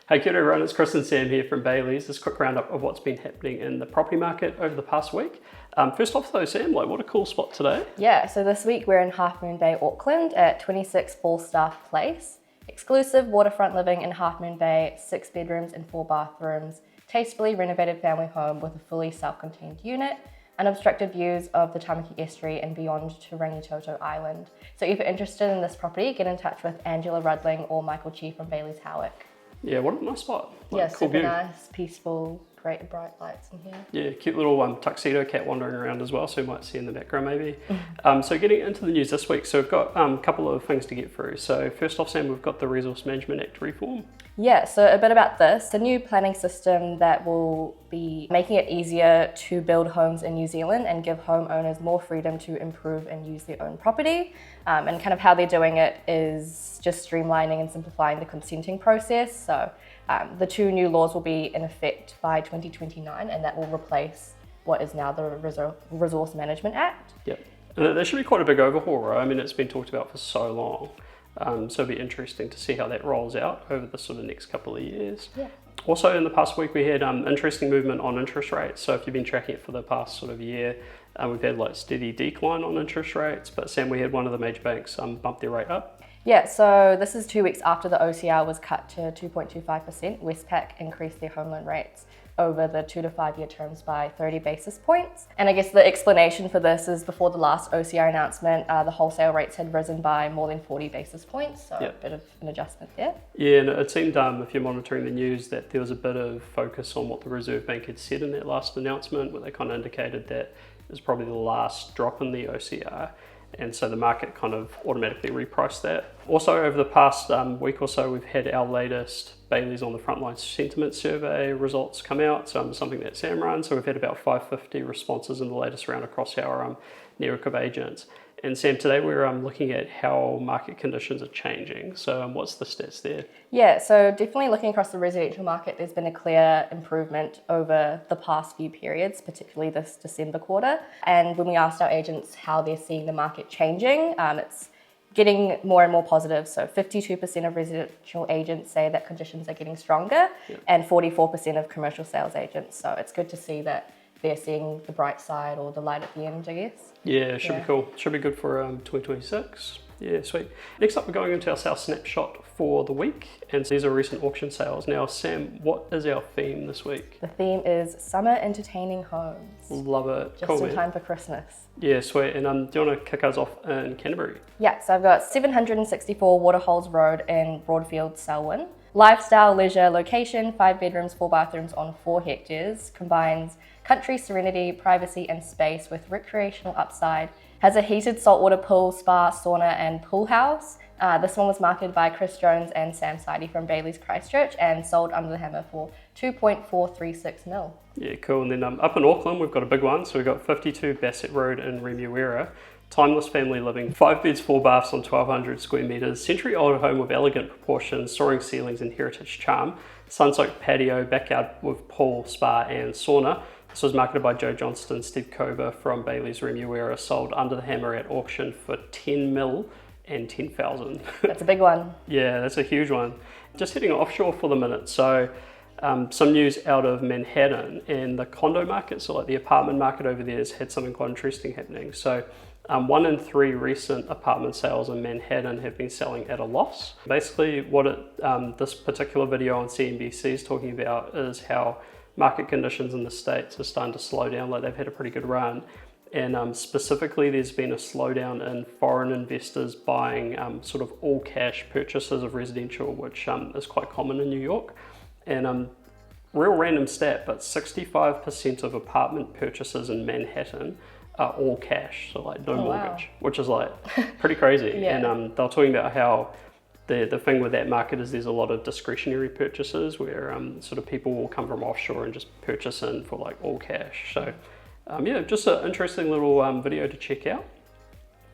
Hey, kia ora everyone, it's Chris and Sam here from Bayleys. This quick roundup of what's been happening in the property market over the past week. First off though, Sam, what a cool spot today. Yeah, so this week we're in Half Moon Bay, Auckland at 26 Falstaff Place. Exclusive waterfront living in Half Moon Bay, 6 bedrooms and 4 bathrooms, tastefully renovated family home with a fully self-contained unit, unobstructed views of the Tamaki Estuary and beyond to Rangitoto Island. So if you're interested in this property, get in touch with Angela Rudling or Michael Chi from Bayleys Howick. Yeah, what a nice spot. Yeah, cool super view. Nice, peaceful, great bright lights in here. Yeah, cute little tuxedo cat wandering around as well, so you might see in the background maybe. So getting into the news this week, so we've got a couple of things to get through. So first off, Sam, we've got the Resource Management Act reform. Yeah, so a bit about this. The new planning system that will be making it easier to build homes in New Zealand and give homeowners more freedom to improve and use their own property. And kind of how they're doing it is just streamlining and simplifying the consenting process. So the 2 new laws will be in effect by 2029, and that will replace what is now the Resource Management Act. Yep, and that should be quite a big overhaul, right? I mean, it's been talked about for so long. So it'll be interesting to see how that rolls out over the sort of next couple of years. Yeah. Also in the past week we had interesting movement on interest rates. So if you've been tracking it for the past sort of year, we've had like steady decline on interest rates, but Sam, we had one of the major banks bump their rate up. Yeah, so this is 2 weeks after the OCR was cut to 2.25%. Westpac increased their home loan rates over the 2 to 5 year terms by 30 basis points. And I guess the explanation for this is before the last OCR announcement, the wholesale rates had risen by more than 40 basis points, so Yep. a bit of an adjustment there. Yeah, and it seemed, if you're monitoring the news, that there was a bit of focus on what the Reserve Bank had said in that last announcement, where they kind of indicated that it was probably the last drop in the OCR. And so the market kind of automatically repriced that. Also over the past week or so, we've had our latest Bayleys on the Frontline Sentiment Survey results come out. So something that Sam runs. So we've had about 550 responses in the latest round across our network of agents. And Sam, today we're looking at how market conditions are changing. So what's the stats there? Yeah, so definitely looking across the residential market, there's been a clear improvement over the past few periods, particularly this December quarter. And when we asked our agents how they're seeing the market changing, it's getting more and more positive. So 52% of residential agents say that conditions are getting stronger, and 44% of commercial sales agents. So it's good to see that they're seeing the bright side or the light at the end, I guess. Yeah, should be cool. Should be good for 2026. Yeah, sweet. Next up, we're going into our sales snapshot for the week, and these are recent auction sales. Now, Sam, what is our theme this week? The theme is summer entertaining homes. Love it. Just cool, in time for Christmas. Yeah, sweet. And do you want to kick us off in Canterbury? Yeah, so I've got 764 Waterholes Road in Broadfield, Selwyn. Lifestyle leisure location, 5 bedrooms, 4 bathrooms on 4 hectares, combines country serenity, privacy and space with recreational upside, has a heated saltwater pool, spa, sauna and pool house. This one was marketed by Chris Jones and Sam Sidey from Bayleys Christchurch and sold under the hammer for 2.436 mil. Yeah, cool. And then up in Auckland, we've got a big one. So we've got 52 Bassett Road in Remuera. Timeless family living, 5 beds, 4 baths on 1,200 square metres, century-old home with elegant proportions, soaring ceilings and heritage charm, sun-soaked patio, backyard with pool, spa and sauna. This was marketed by Joe Johnston, Steve Kober from Bayleys Remuera, sold under the hammer at auction for 10 mil and 10,000. That's a big one. Yeah, that's a huge one. Just heading offshore for the minute. So some news out of Manhattan and the condo market, so like the apartment market over there has had something quite interesting happening. So 1 in 3 recent apartment sales in Manhattan have been selling at a loss. Basically what this particular video on CNBC is talking about is how market conditions in the States are starting to slow down, like they've had a pretty good run. And specifically there's been a slowdown in foreign investors buying sort of all cash purchases of residential, which is quite common in New York. And real random stat, but 65% of apartment purchases in Manhattan are all cash, so like no mortgage, which is like pretty crazy. Yeah. And they were talking about how the thing with that market is there's a lot of discretionary purchases where sort of people will come from offshore and just purchase in for like all cash. So yeah, just an interesting little video to check out.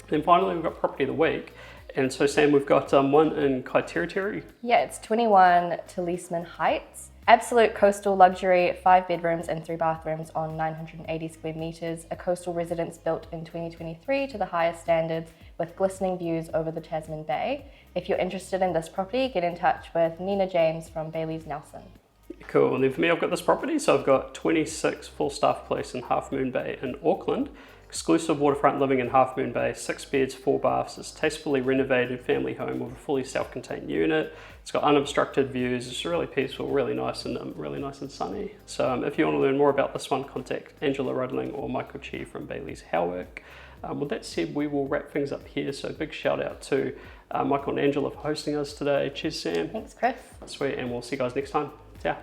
Then finally we've got property of the week. And so Sam, we've got one in Kaiteriteri. Yeah, it's 21 Talisman Heights. Absolute coastal luxury, 5 bedrooms and 3 bathrooms on 980 square meters. A coastal residence built in 2023 to the highest standards with glistening views over the Tasman Bay. If you're interested in this property, get in touch with Nina James from Bayleys Nelson. Cool, and then for me, I've got this property. So I've got 26 Falstaff Place in Half Moon Bay in Auckland. Exclusive waterfront living in Half Moon Bay, 6 beds, 4 baths. It's a tastefully renovated family home with a fully self-contained unit. It's got unobstructed views. It's really peaceful, really nice and sunny. So if you want to learn more about this one, contact Angela Rudling or Michael Chi from Bayleys Howick. With that said, we will wrap things up here. So big shout out to Michael and Angela for hosting us today. Cheers, Sam. Thanks, Chris. Sweet, and we'll see you guys next time. Yeah.